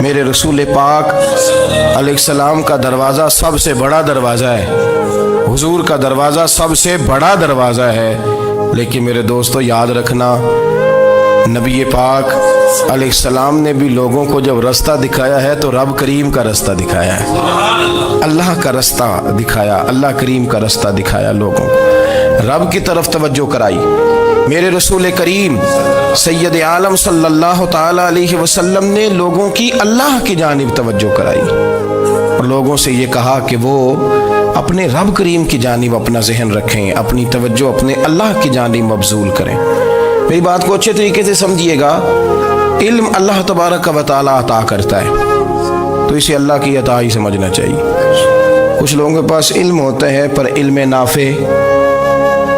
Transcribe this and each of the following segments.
میرے رسول پاک علیہ السلام کا دروازہ سب سے بڑا دروازہ ہے، حضور کا دروازہ سب سے بڑا دروازہ ہے، لیکن میرے دوستو یاد رکھنا، نبی پاک علیہ السلام نے بھی لوگوں کو جب رستہ دکھایا ہے تو رب کریم کا رستہ دکھایا ہے، اللہ کا رستہ دکھایا، اللہ کریم کا رستہ دکھایا، لوگوں کو رب کی طرف توجہ کرائی۔ میرے رسول کریم سید عالم صلی اللہ تعالی علیہ وسلم نے لوگوں کی اللہ کی جانب توجہ کرائی اور لوگوں سے یہ کہا کہ وہ اپنے رب کریم کی جانب اپنا ذہن رکھیں، اپنی توجہ اپنے اللہ کی جانب مبذول کریں۔ میری بات کو اچھے طریقے سے سمجھیے گا، علم اللہ تبارک و تعالی عطا کرتا ہے تو اسے اللہ کی عطا ہی سمجھنا چاہیے۔ کچھ لوگوں کے پاس علم ہوتا ہے پر علم نافع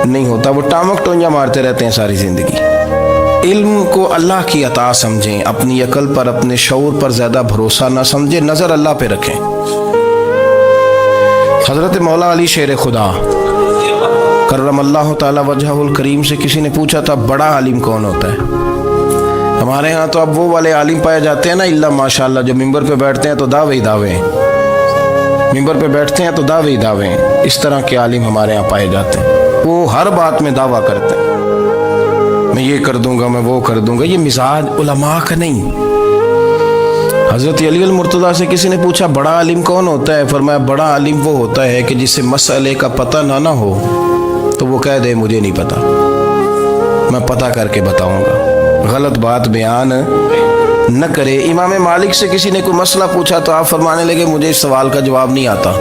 نہیں ہوتا، وہ ٹامک ٹونجا مارتے رہتے ہیں ساری زندگی۔ علم کو اللہ کی عطا سمجھیں، اپنی عقل پر اپنے شعور پر زیادہ بھروسہ نہ سمجھیں، نظر اللہ پہ رکھیں۔ حضرت مولا علی شیر خدا کرم اللہ تعالی وجہہ الکریم سے کسی نے پوچھا تھا بڑا عالم کون ہوتا ہے؟ ہمارے ہاں تو اب وہ والے عالم پائے جاتے ہیں نا، اللہ ماشاءاللہ، جو ممبر پہ بیٹھتے ہیں تو دعوے ہی دعوے ہیں، ممبر پہ بیٹھتے ہیں تو دعوے ہی دعوے ہیں، اس طرح کے عالم ہمارے ہاں پائے جاتے ہیں۔ وہ ہر بات میں دعویٰ کرتے ہیں، میں یہ کر دوں گا، میں وہ کر دوں گا۔ یہ مزاج علماء کا نہیں۔ حضرت علی المرتضیٰ سے کسی نے پوچھا بڑا عالم کون ہوتا ہے؟ فرمایا بڑا عالم وہ ہوتا ہے کہ جسے مسئلے کا پتہ نہ ہو تو وہ کہہ دے مجھے نہیں پتا، میں پتہ کر کے بتاؤں گا، غلط بات بیان نہ کرے۔ امام مالک سے کسی نے کوئی مسئلہ پوچھا تو آپ فرمانے لگے مجھے اس سوال کا جواب نہیں آتا۔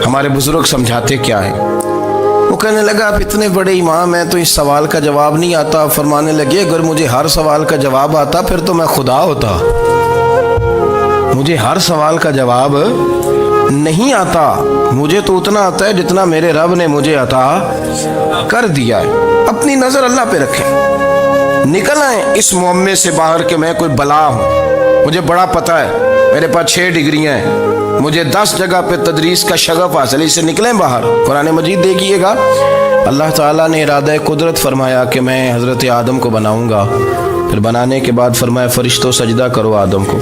ہمارے بزرگ سمجھاتے کیا ہے؟ وہ کہنے لگا آپ اتنے بڑے امام ہیں تو اس سوال کا جواب نہیں آتا۔ فرمانے لگے اگر مجھے ہر سوال کا جواب آتا پھر تو میں خدا ہوتا، مجھے ہر سوال کا جواب نہیں آتا، مجھے تو اتنا آتا ہے جتنا میرے رب نے مجھے عطا کر دیا ہے۔ اپنی نظر اللہ پہ رکھیں، نکل آئیں اس معمے سے باہر کہ میں کوئی بلا ہوں، مجھے بڑا پتہ ہے، میرے پاس 6 ڈگریاں ہیں، مجھے 10 جگہ پہ تدریس کا شغف حاصل ہے، اس سے نکلیں باہر۔ قرآن مجید دیکھیے گا، اللہ تعالیٰ نے ارادہ قدرت فرمایا کہ میں حضرت آدم کو بناؤں گا، پھر بنانے کے بعد فرمایا فرشتوں سجدہ کرو آدم کو،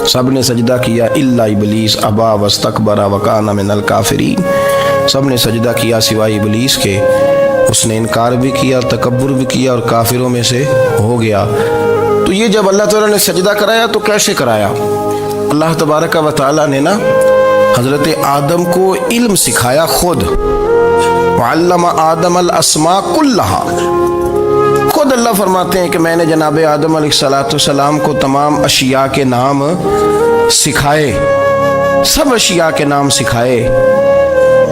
سب نے سجدہ کیا الا ابلیس ابا واستکبر وکان من الکافرین، سب نے سجدہ کیا سوائے ابلیس کے، اس نے انکار بھی کیا، تکبر بھی کیا اور کافروں میں سے ہو گیا۔ تو یہ جب اللہ تعالیٰ نے سجدہ کرایا تو کیسے کرایا؟ اللہ تبارک و تعالیٰ نے نا حضرت آدم کو علم سکھایا خود، وعلم آدم الاسماء کلہا، خود اللہ فرماتے ہیں کہ میں نے جناب آدم علیہ السلام کو تمام اشیاء کے نام سکھائے، سب اشیاء کے نام سکھائے۔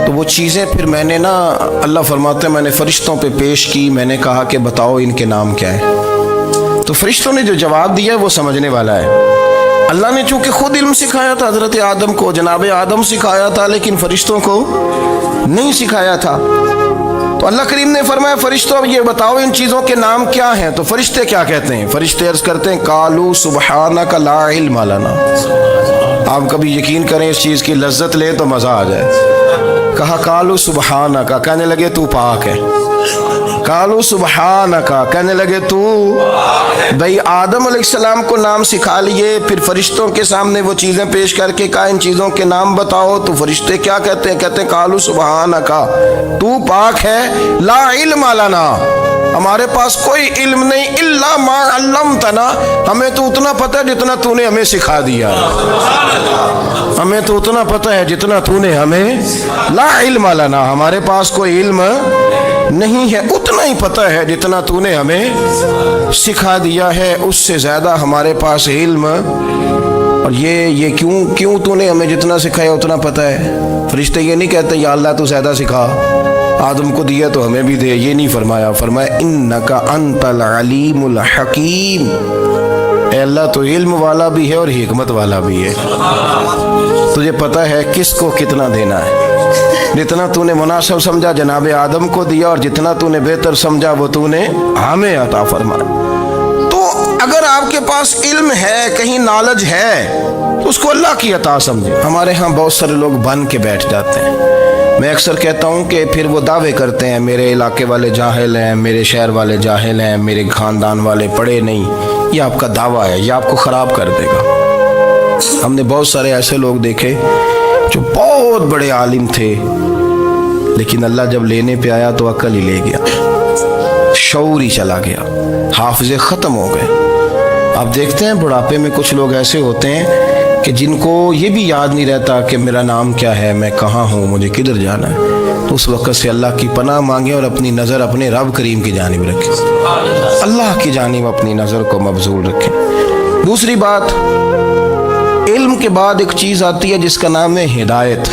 تو وہ چیزیں پھر میں نے نا، اللہ فرماتے ہیں میں نے فرشتوں پہ پیش کی، میں نے کہا کہ بتاؤ ان کے نام کیا ہے، تو فرشتوں نے جو جواب دیا وہ سمجھنے والا ہے۔ اللہ نے چونکہ خود علم سکھایا تھا حضرت آدم کو، جناب آدم سکھایا تھا، لیکن فرشتوں کو نہیں سکھایا تھا۔ تو اللہ کریم نے فرمایا فرشتوں اب یہ بتاؤ ان چیزوں کے نام کیا ہیں؟ تو فرشتے کیا کہتے ہیں؟ فرشتے عرض کرتے ہیں قالوا سبحانک لا علم لنا۔ آپ کبھی یقین کریں اس چیز کی لذت لیں تو مزہ آ جائے۔ کہا قالوا سبحانک، کہنے لگے تو پاک ہے، قالوا سبحانک، کہنے لگے تو بھئی آدم علیہ السلام کو نام سکھا لیے، پھر فرشتوں کے سامنے وہ چیزیں پیش کر کے کہا ان چیزوں کے نام بتاؤ، تو فرشتے کیا کہتے ہیں؟ کہتے ہیں قالوا سبحانک، تو پاک ہے، لا علم لنا، ہمارے پاس کوئی علم نہیں، الا ما علمتنا، ہمیں تو اتنا پتہ ہے جتنا تو نے ہمیں سکھا دیا، ہمیں تو اتنا پتہ ہے جتنا تو نے ہمیں، لا علم لنا، ہمارے پاس کوئی علم نہیں ہے، اتنا ہی پتہ ہے جتنا تو نے ہمیں سکھا دیا ہے، اس سے زیادہ ہمارے پاس علم۔ اور یہ کیوں تو نے ہمیں جتنا سکھایا اتنا پتہ ہے؟ فرشتے یہ نہیں کہتے یا اللہ تو زیادہ سکھا، آدم کو دیا تو ہمیں بھی دے، یہ نہیں فرمایا، فرمایا انکا انت العلیم الحکیم، اے اللہ تو علم والا بھی ہے اور حکمت والا بھی ہے، تجھے پتہ ہے کس کو کتنا دینا ہے، جتنا تو نے مناسب سمجھا جناب آدم کو دیا، اور جتنا تو نے بہتر سمجھا وہ تو نے ہمیں عطا فرمایا۔ تو اگر آپ کے پاس علم ہے، کہیں نالج ہے، اس کو اللہ کی عطا سمجھے۔ ہمارے ہاں بہت سارے لوگ بن کے بیٹھ جاتے ہیں، میں اکثر کہتا ہوں کہ پھر وہ دعوے کرتے ہیں میرے علاقے والے جاہل ہیں، میرے شہر والے جاہل ہیں، میرے خاندان والے پڑھے نہیں، یہ آپ کا دعویٰ ہے، یہ آپ کو خراب کر دے گا۔ ہم نے بہت سارے ایسے لوگ دیکھے جو بہت بڑے عالم تھے، لیکن اللہ جب لینے پہ آیا تو عقل ہی لے گیا، شعور ہی چلا گیا، حافظے ختم ہو گئے۔ آپ دیکھتے ہیں بڑھاپے میں کچھ لوگ ایسے ہوتے ہیں کہ جن کو یہ بھی یاد نہیں رہتا کہ میرا نام کیا ہے، میں کہاں ہوں، مجھے کدھر جانا ہے۔ تو اس وقت سے اللہ کی پناہ مانگیں اور اپنی نظر اپنے رب کریم کی جانب رکھیں، اللہ کی جانب اپنی نظر کو مبذول رکھیں۔ دوسری بات، علم کے بعد ایک چیز آتی ہے جس کا نام ہے ہدایت،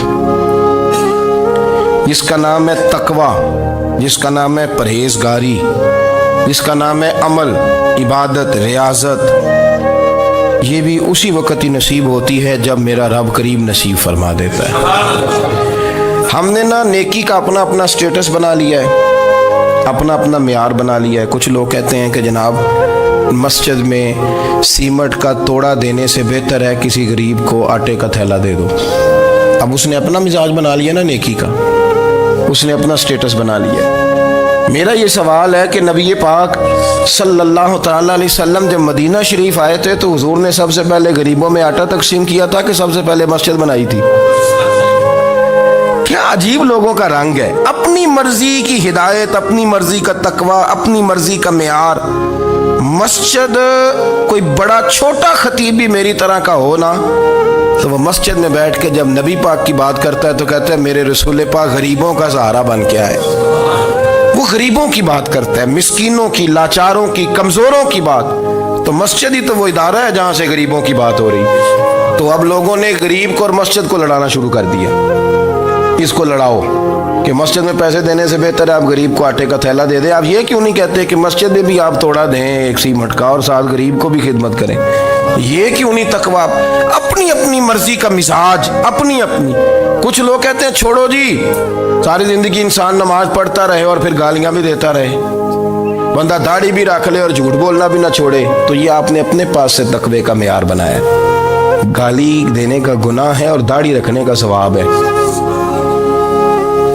جس کا نام ہے تقویٰ، جس کا نام ہے پرہیزگاری، جس کا نام ہے عمل، عبادت، ریاضت۔ یہ بھی اسی وقت ہی نصیب ہوتی ہے جب میرا رب کریم نصیب فرما دیتا ہے۔ ہم نے نا نیکی کا اپنا اپنا سٹیٹس بنا لیا ہے، اپنا اپنا معیار بنا لیا ہے۔ کچھ لوگ کہتے ہیں کہ جناب مسجد میں سیمنٹ کا توڑا دینے سے بہتر ہے کسی غریب کو آٹے کا تھیلا دے دو۔ اب اس نے اپنا مزاج بنا لیا نا نیکی کا، اس نے اپنا سٹیٹس بنا لیا۔ میرا یہ سوال ہے کہ نبی پاک صلی اللہ تعالیٰ علیہ وسلم جب مدینہ شریف آئے تھے تو حضور نے سب سے پہلے غریبوں میں آٹا تقسیم کیا تھا کہ سب سے پہلے مسجد بنائی تھی؟ کیا عجیب لوگوں کا رنگ ہے، اپنی مرضی کی ہدایت، اپنی مرضی کا تقویٰ، اپنی مرضی کا معیار۔ مسجد کوئی بڑا چھوٹا خطیب بھی میری طرح کا ہو نا تو وہ مسجد میں بیٹھ کے جب نبی پاک کی بات کرتا ہے تو کہتا ہے میرے رسول پاک غریبوں کا سہارا بن کے آئے۔ وہ غریبوں کی بات کرتا ہے، مسکینوں کی، لاچاروں کی، کمزوروں کی بات۔ تو مسجد ہی تو وہ ادارہ ہے جہاں سے غریبوں کی بات ہو رہی۔ تو اب لوگوں نے غریب کو اور مسجد کو لڑانا شروع کر دیا، اس کو لڑاؤ کہ مسجد میں پیسے دینے سے بہتر ہے آپ غریب کو آٹے کا تھیلا دے دیں۔ آپ یہ کیوں نہیں کہتے کہ مسجد میں بھی آپ توڑا دیں ایک سیمنٹ کا اور ساتھ غریب کو بھی خدمت کریں؟ یہ کیوں نہیں تقویٰ؟ اپنی اپنی مرضی کا مزاج، اپنی اپنی۔ کچھ لوگ کہتے ہیں چھوڑو جی، ساری زندگی انسان نماز پڑھتا رہے اور پھر گالیاں بھی دیتا رہے، بندہ داڑھی بھی رکھ لے اور جھوٹ بولنا بھی نہ چھوڑے۔ تو یہ آپ نے اپنے پاس سے تقوی کا معیار بنایا۔ گالی دینے کا گناہ ہے اور داڑھی رکھنے کا ثواب ہے۔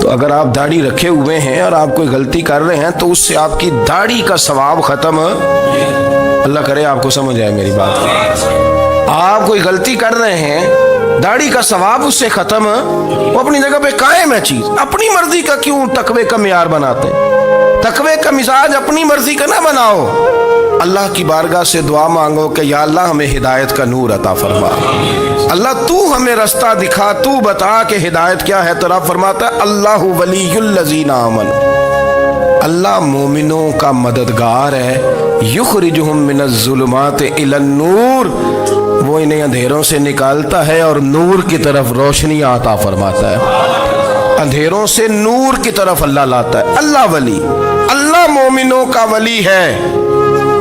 تو اگر آپ داڑھی رکھے ہوئے ہیں اور آپ کوئی غلطی کر رہے ہیں تو اس سے آپ کی داڑھی کا ثواب ختم، اللہ کرے آپ کو سمجھ آئے میری بات۔ آپ کوئی غلطی کر رہے ہیں، داڑھی کا ثواب اس سے ختم، وہ اپنی جگہ پہ قائم ہے چیز۔ اپنی مرضی کا کیوں تقوی کا معیار بناتے ہیں؟ تقوی کا مزاج اپنی مرضی کا نہ بناؤ۔ اللہ کی بارگاہ سے دعا مانگو کہ یا اللہ ہمیں ہدایت کا نور عطا فرما، اللہ تو ہمیں رستہ دکھا، تو بتا کہ ہدایت کیا ہے۔ تو رب فرماتا ہے اللہ ولی الذین آمنوا، اللہ مومنوں کا مددگار ہے، یخرجہم من الظلمات الی النور، وہ انہیں اندھیروں سے نکالتا ہے اور نور کی طرف روشنی عطا فرماتا ہے۔ اندھیروں سے نور کی طرف اللہ لاتا ہے۔ اللہ ولی، اللہ مومنوں کا ولی ہے،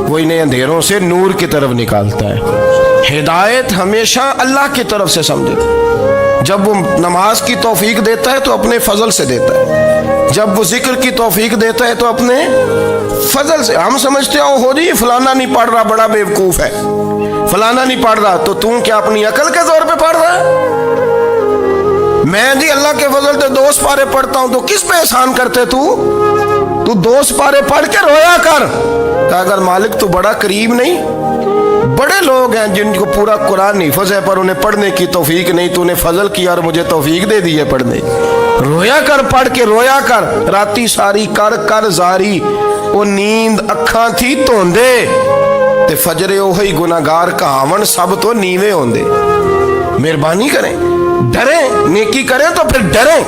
وہ انہیں اندھیروں سے نور کی طرف نکالتا ہے۔ ہدایت ہمیشہ اللہ کی طرف سے سمجھے۔ جب وہ نماز کی توفیق دیتا ہے تو اپنے فضل سے دیتا ہے، جب وہ ذکر کی توفیق دیتا ہے تو اپنے فضل سے۔ ہم سمجھتے ہو جی فلانا نہیں پڑھ رہا بڑا بیوقوف ہے، فلانا نہیں پڑھ رہا، تو تم کیا اپنی عقل کے زور پہ پڑھ رہا ہے؟ میں جی اللہ کے فضل سے 2 سپارے پڑھتا ہوں، تو کس پہ احسان کرتے تو 2 سپارے پڑھ کے رویا کر کہ اگر مالک تو بڑا قریب نہیں۔ بڑے لوگ ہیں جن کو پورا قرآن حفظ ہے پر انہیں پڑھنے کی توفیق نہیں، تو انہیں فضل کیا اور مجھے توفیق دے دی ہے پڑھنے۔ رویا کر، پڑھ کے رویا کر، راتی ساری کر کر زاری، وہ نیند اکھاں تھی توندے تے فجرے اوہی گناہگار کہاون سب تو نیوے ہوندے۔ مہربانی کریں، ڈریں، نیکی کریں تو پھر ڈریں،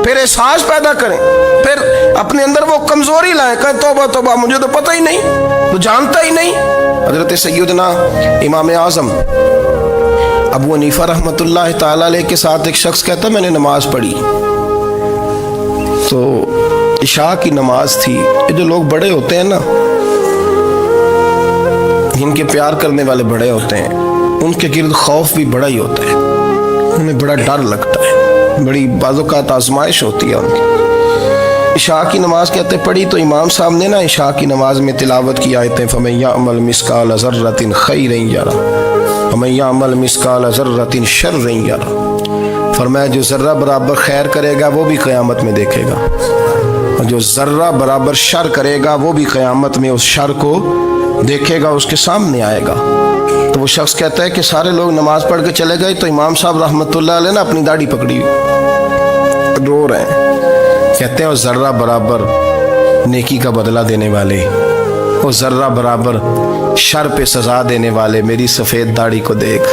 پھر احساس پیدا کریں، پھر اپنے اندر وہ کمزوری لائیں کہ توبہ توبہ مجھے تو پتہ ہی نہیں، تو جانتا ہی نہیں۔ حضرت سیدنا امام اعظم ابو حنیفہ رحمۃ اللہ تعالی علیہ کے ساتھ ایک شخص کہتا میں نے نماز پڑھی، تو عشاء کی نماز تھی۔ یہ جو لوگ بڑے ہوتے ہیں نا، جن کے پیار کرنے والے بڑے ہوتے ہیں، ان کے گرد خوف بھی بڑا ہی ہوتا ہے، انہیں بڑا ڈر لگتا ہے، بڑی بعض اوقات آزمائش ہوتی ہے ان کی۔ عشاء کی نماز کہتے پڑھی تو امام صاحب نے نا عشاء کی نماز میں تلاوت کی آیتیں فَمَن يَعْمَلْ مِثْقَالَ ذَرَّةٍ خَيْرًا يَرَهُ وَمَن يَعْمَلْ مِثْقَالَ ذَرَّةٍ شَرًّا يَرَهُ، فرمایا جو ذرہ برابر خیر کرے گا وہ بھی قیامت میں دیکھے گا، اور جو ذرہ برابر شر کرے گا وہ بھی قیامت میں اس شر کو دیکھے گا اس کے سامنے آئے گا. تو وہ شخص کہتا ہے کہ سارے لوگ نماز پڑھ کے چلے گئے تو امام صاحب رحمۃ اللہ علیہ نے اپنی داڑھی پکڑی ہوئی رو رہے ہیں. کہتے ہیں اور ذرہ برابر نیکی کا بدلہ دینے والے، وہ ذرہ برابر شر پہ سزا دینے والے میری سفید داڑھی کو دیکھ.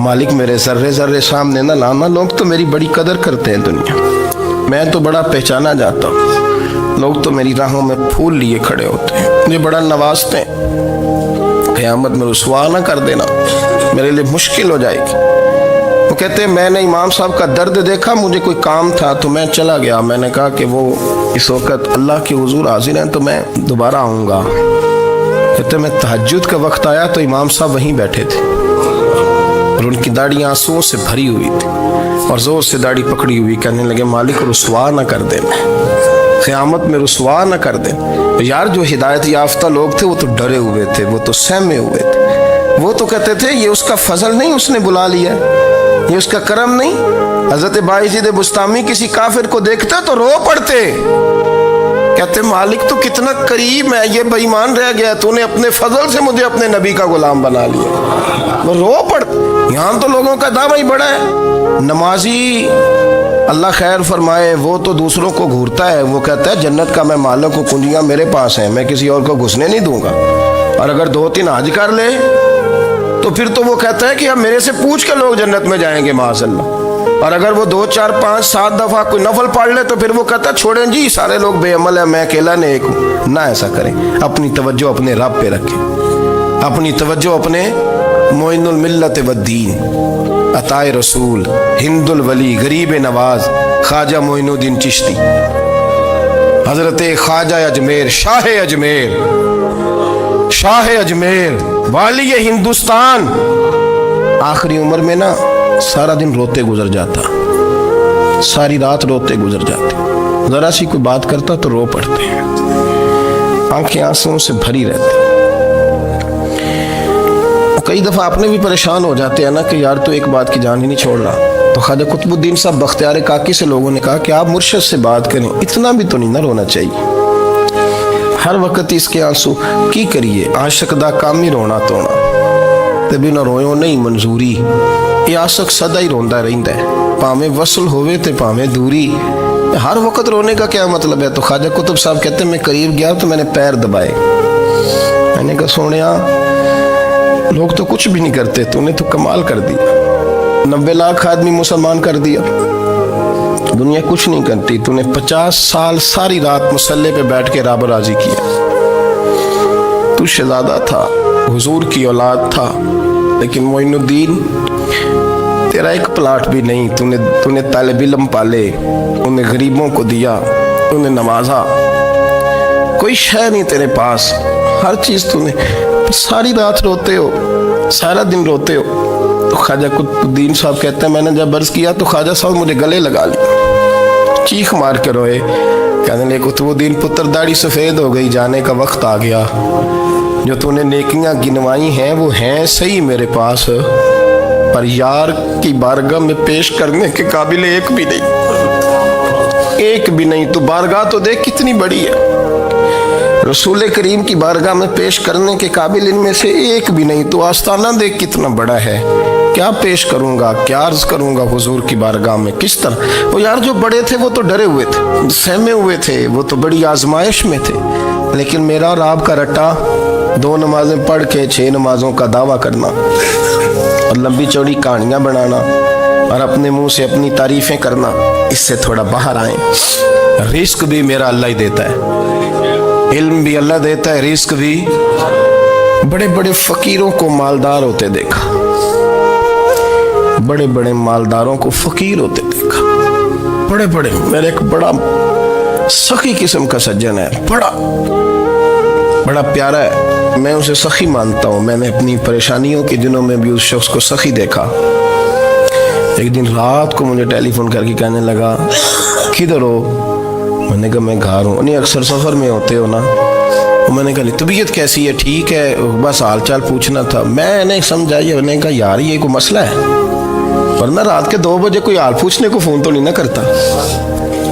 مالک میرے ذرے ذرے سامنے نہ لانا، لوگ تو میری بڑی قدر کرتے ہیں دنیا، میں تو بڑا پہچانا جاتا ہوں، لوگ تو میری راہوں میں پھول لیے کھڑے ہوتے ہیں، مجھے بڑا نوازتے ہیں. قیامت میں رسوا نہ کر دینا، میرے لیے مشکل ہو جائے گی. وہ کہتے ہیں میں نے امام صاحب کا درد دیکھا، مجھے کوئی کام تھا تو میں چلا گیا. میں نے کہا کہ وہ اس وقت اللہ کے حضور حاضر ہیں تو میں دوبارہ آؤں گا. کہتے ہیں میں تہجد کا وقت آیا تو امام صاحب وہیں بیٹھے تھے اور ان کی داڑھی آنسوؤں سے بھری ہوئی تھی اور زور سے داڑھی پکڑی ہوئی. کہنے لگے مالک رسوا نہ کر دیں، قیامت میں رسوا نہ کر دیں. یار جو ہدایت یافتہ لوگ تھے وہ تو ڈرے ہوئے تھے، وہ تو سہمے ہوئے تھے، وہ تو کہتے تھے یہ اس کا فضل نہیں، اس نے بلا لیا، یہ اس کا کرم نہیں. حضرت باعزید بستامی کسی کافر کو دیکھتے تو رو پڑتے، کہتے مالک تو کتنا قریب ہے، یہ بے ایمان رہ گیا، تو نے اپنے فضل سے مجھے اپنے نبی کا غلام بنا لیا. وہ رو پڑتے. یہاں تو لوگوں کا دعویٰ ہی بڑا ہے. نمازی اللہ خیر فرمائے وہ تو دوسروں کو گھورتا ہے، وہ کہتا ہے جنت کا میں مالک ہوں، کنجیاں میرے پاس ہیں، میں کسی اور کو گھسنے نہیں دوں گا. اور اگر 2-3 حج کر لے تو پھر تو وہ کہتا ہے کہ اب میرے سے پوچھ کے لوگ جنت میں جائیں گے معاذ اللہ. اور اگر وہ 2 4 5 7 دفعہ کوئی نفل پڑھ لے تو پھر وہ کہتا ہے چھوڑیں جی سارے لوگ بے عمل ہیں، میں اکیلا نیک ہوں. نہ ایسا کریں، اپنی توجہ اپنے رب پہ رکھیں، اپنی توجہ اپنے معین الملت والدین، عطا رسول، ہند الولی، غریب نواز، خواجہ معین الدین چشتی، حضرت خواجہ اجمیر، شاہ اجمیر، شاہ اجمیر، والی ہندوستان. آخری عمر میں نا سارا دن روتے گزر جاتا، ساری رات روتے گزر جاتے، ذرا سی کوئی بات کرتا تو رو پڑتے ہیں، آنکھیں آنسوں سے بھری رہتی. کئی دفعہ آپ نے بھی پریشان ہو جاتے ہیں نا کہ یار تو ایک بات کی جان ہی نہیں چھوڑ رہا. تو خواجہ قطب الدین صاحب بختیار کاکی سے لوگوں نے کہا کہ آپ مرشد سے بات کریں، اتنا بھی تو نہیں نہ رونا چاہیے، ہر وقت اس کے آنسو کی کریے. عاشق دا کام ہی رونا تونا تے بنا رویوں نہیں منظوری. یہ عاشق سدا ہی روندا رہندا ہے، پاویں وصل ہوئے تے پاویں دوری. ہر وقت رونے کا کیا مطلب ہے؟ تو خواجہ قطب صاحب کہتے ہیں میں قریب گیا تو میں نے پیر دبائے، میں نے کہا سونیا لوگ تو کچھ بھی نہیں کرتے، تو نے تو کمال کر دیا. 90 لاکھ آدمی مسلمان کر دیا، دنیا کچھ نہیں کرتی. تو نے 50 سال ساری رات مسلح پہ بیٹھ کے رب راضی کیا. تو شہزادہ تھا، حضور کی اولاد تھا، لیکن معین الدین تیرا ایک پلاٹ بھی نہیں. تو نے طالب علم پالے، انہیں غریبوں کو دیا، انہیں نوازا، کوئی شے نہیں تیرے پاس، ہر چیز تو نے. ساری رات روتے ہو، سارا دن روتے ہو. تو خواجہ قطب الدین صاحب کہتے ہیں میں نے جب عرض کیا تو خواجہ صاحب مجھے گلے لگا لیا، چیخ مار کے روئے. کہنے لگے قطب الدین پتر داڑھی سفید ہو گئی، جانے کا وقت آ گیا. جو تو نے نیکیاں گنوائی ہیں وہ ہیں صحیح میرے پاس، پر یار کی بارگاہ میں پیش کرنے کے قابل ایک بھی نہیں، ایک بھی نہیں. تو بارگاہ تو دیکھ کتنی بڑی ہے، رسول کریم کی بارگاہ میں پیش کرنے کے قابل ان میں سے ایک بھی نہیں. تو آستانہ دیکھ کتنا بڑا ہے، کیا پیش کروں گا، کیا عرض کروں گا حضور کی بارگاہ میں، کس طرح. وہ یار جو بڑے تھے وہ تو ڈرے ہوئے تھے، سہمے ہوئے تھے، وہ تو بڑی آزمائش میں تھے. لیکن میرا اور آپ کا رٹا 2 نمازیں پڑھ کے 6 نمازوں کا دعویٰ کرنا اور لمبی چوڑی کہانیاں بنانا اور اپنے منہ سے اپنی تعریفیں کرنا، اس سے تھوڑا باہر آئیں. رزق بھی میرا اللہ ہی دیتا ہے، علم بھی اللہ دیتا ہے، رزق بھی. بڑے بڑے فقیروں کو مالدار ہوتے دیکھا، بڑے بڑے مالداروں کو فقیر ہوتے دیکھا. بڑے بڑے، میرے ایک بڑا سخی قسم کا سجن ہے، بڑا پیارا ہے، میں اسے سخی مانتا ہوں. میں نے اپنی پریشانیوں کے دنوں میں بھی اس شخص کو سخی دیکھا. ایک دن رات کو مجھے ٹیلی فون کر کے کہنے لگا کدھر ہو؟ میں نے کہا میں گھر ہوں. نہیں اکثر سفر میں ہوتے ہو نا؟ میں نے کہا طبیعت کیسی ہے؟ ٹھیک ہے، بس حال چال پوچھنا تھا. میں نے سمجھائی، میں نے کہا یار یہ کوئی مسئلہ ہے، ورنہ رات کے 2 بجے کوئی حال پوچھنے کو فون تو نہیں نہ کرتا.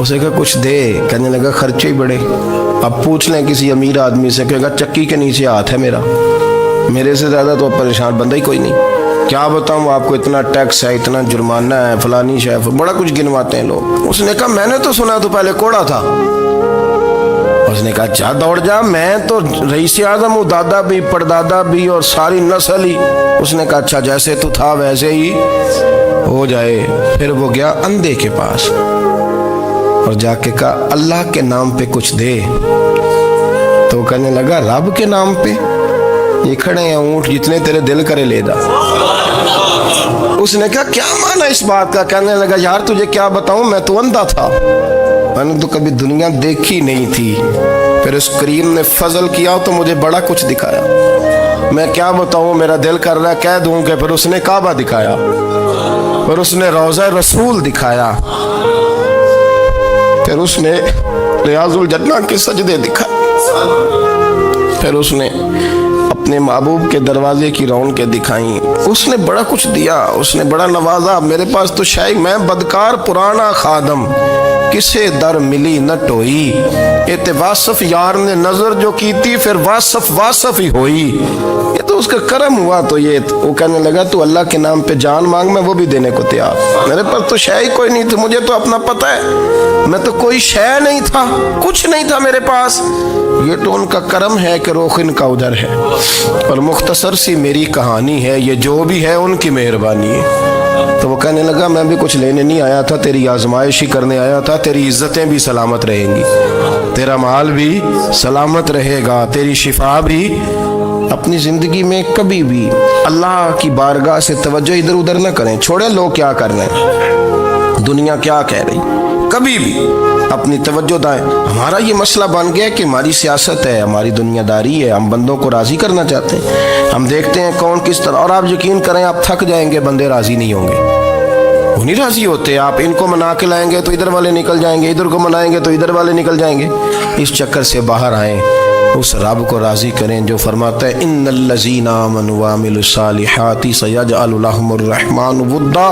اسے کہا کچھ دے، کہنے لگا خرچے ہی بڑے، اب پوچھ لیں کسی امیر آدمی سے، کہے گا چکی کے نیچے ہاتھ ہے میرا، میرے سے زیادہ تو پریشان بندہ ہی کوئی نہیں، کیا بتاؤں آپ کو، اتنا ٹیکس ہے، اتنا جرمانہ ہے، فلانی شے، بڑا کچھ گنواتے ہیں لوگ۔ اس نے کہا میں نے تو سنا تو پہلے کوڑا تھا۔ اس نے کہا جا دوڑ جا، میں تو رئیس اعظم ہوں، دادا بھی پردادا بھی اور ساری نسل ہی۔ اس نے کہا اچھا جیسے تو تھا ویسے ہی ہو جائے۔ پھر وہ گیا اندھے کے پاس اور جا کے کہا اللہ کے نام پہ کچھ دے، تو کہنے لگا رب کے نام پہ؟ یہ کھڑے ہیں اونٹ، جتنے تیرے دل کرے لے دا۔ اس نے کہا کیا معنی اس بات کا؟ کہنے لگا یار تجھے کیا بتاؤں، میں تو اندھا تھا، میں نے تو کبھی دنیا دیکھی نہیں تھی، پھر اس کریم نے فضل کیا تو مجھے بڑا کچھ دکھایا، میں کیا بتاؤں، میرا دل کر رہا ہے کہہ دوں کہ پھر اس نے کعبہ دکھایا، پھر اس نے روضہ رسول دکھایا، پھر اس نے ریاض الجنہ کے سجدے دکھائے، پھر اس نے اپنے محبوب کے دروازے کی رونقیں دکھائیں، اس نے بڑا کچھ دیا، اس نے بڑا نوازا۔ میرے پاس تو شاید میں بدکار پرانا خادم، کسے در ملی نہ ٹوئی، ایت واصف یار نے نظر جو کی تھی، پھر واصف ہی ہوئی، یہ تو اس کا کرم ہوا۔ تو یہ وہ کہنے لگا تو اللہ کے نام پہ جان مانگ، میں وہ بھی دینے کو تیار، میرے پاس تو شے ہی کوئی نہیں تھی، مجھے تو اپنا پتہ ہے، میں تو کوئی شے نہیں تھا، کچھ نہیں تھا میرے پاس، یہ تو ان کا کرم ہے کہ رخ ان کا ادھر ہے، اور مختصر سی میری کہانی ہے، یہ جو بھی ہے ان کی مہربانی ہے۔ تو وہ کہنے لگا میں بھی کچھ لینے نہیں آیا تھا، تیری آزمائش ہی کرنے آیا تھا، تیری عزتیں بھی سلامت رہیں گی، تیرا مال بھی سلامت رہے گا، تیری شفا بھی۔ اپنی زندگی میں کبھی بھی اللہ کی بارگاہ سے توجہ ادھر ادھر نہ کریں، چھوڑیں لوگ کیا کر رہے ہیں، دنیا کیا کہہ رہی، کبھی بھی اپنی توجہ دائیں۔ ہمارا یہ مسئلہ بن گیا کہ ہماری سیاست ہے، ہماری دنیا داری ہے، ہم بندوں کو راضی کرنا چاہتے ہیں، ہم دیکھتے ہیں کون کس طرح، اور آپ یقین کریں آپ تھک جائیں گے، بندے راضی نہیں ہوں گے، وہ نہیں راضی ہوتے، آپ ان کو منا کے لائیں گے تو ادھر والے نکل جائیں گے، ادھر کو منائیں گے تو ادھر والے نکل جائیں گے۔ اس چکر سے باہر آئیں، اس رب کو راضی کریں جو فرماتا ہے ان الذین آمنوا وعملوا الصالحات سیجعل لهم الرحمن ودا۔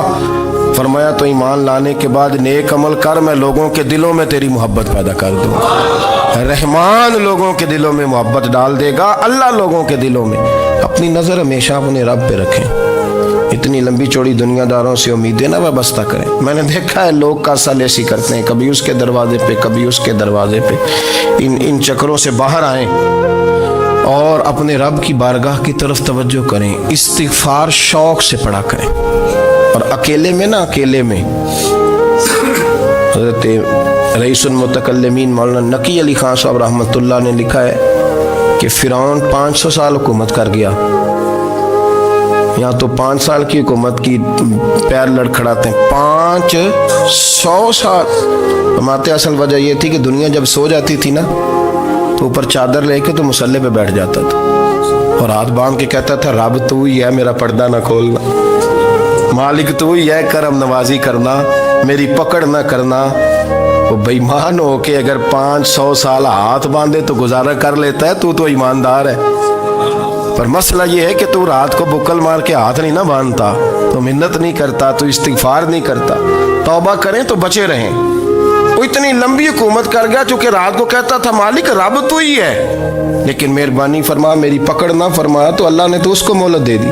فرمایا تو ایمان لانے کے بعد نیک عمل کر، میں لوگوں کے دلوں میں تیری محبت پیدا کر دوں گا۔ رحمان لوگوں کے دلوں میں محبت ڈال دے گا، اللہ لوگوں کے دلوں میں۔ اپنی نظر ہمیشہ اپنے رب پہ رکھیں، اتنی لمبی چوڑی دنیا داروں سے امیدیں نہ وابستہ کریں۔ میں نے دیکھا ہے لوگ کاسا لیسی کرتے ہیں، کبھی اس کے دروازے پہ کبھی اس کے دروازے پہ، ان چکروں سے باہر آئیں اور اپنے رب کی بارگاہ کی طرف توجہ کریں، استغفار شوق سے پڑھا کریں، اور اکیلے میں نہ، اکیلے میں حضرت رئیس المتکلمین مولانا نقی علی خان صاحب رحمۃ اللہ نے لکھا ہے کہ فرعون 500 سال حکومت کر گیا، یہاں تو 5 سال کی حکومت کی پیر لڑکھڑاتے ہیں، 500 سال فرماتے۔ اصل وجہ یہ تھی کہ دنیا جب سو جاتی تھی نا تو اوپر چادر لے کے تو مصلے پہ بیٹھ جاتا تھا اور ہاتھ باندھ کے کہتا تھا رب تو ہی ہے، میرا پردہ نہ کھولنا، مالک تو ہی ہے، کرم نوازی کرنا، میری پکڑ نہ کرنا۔ وہ بے ایمان ہو کے اگر 500 سال ہاتھ باندھے تو گزارا کر لیتا ہے، تو ایماندار ہے، پر مسئلہ یہ ہے کہ تو رات کو بکل مار کے ہاتھ نہیں نہ باندھتا، تو منت نہیں کرتا، تو استغفار نہیں کرتا۔ توبہ کریں تو بچے رہیں۔ وہ اتنی لمبی حکومت کر گیا چونکہ رات کو کہتا تھا مالک رب تو ہی ہے، لیکن مہربانی فرما، میری پکڑ نہ فرمایا، تو اللہ نے تو اس کو مہلت دے دی۔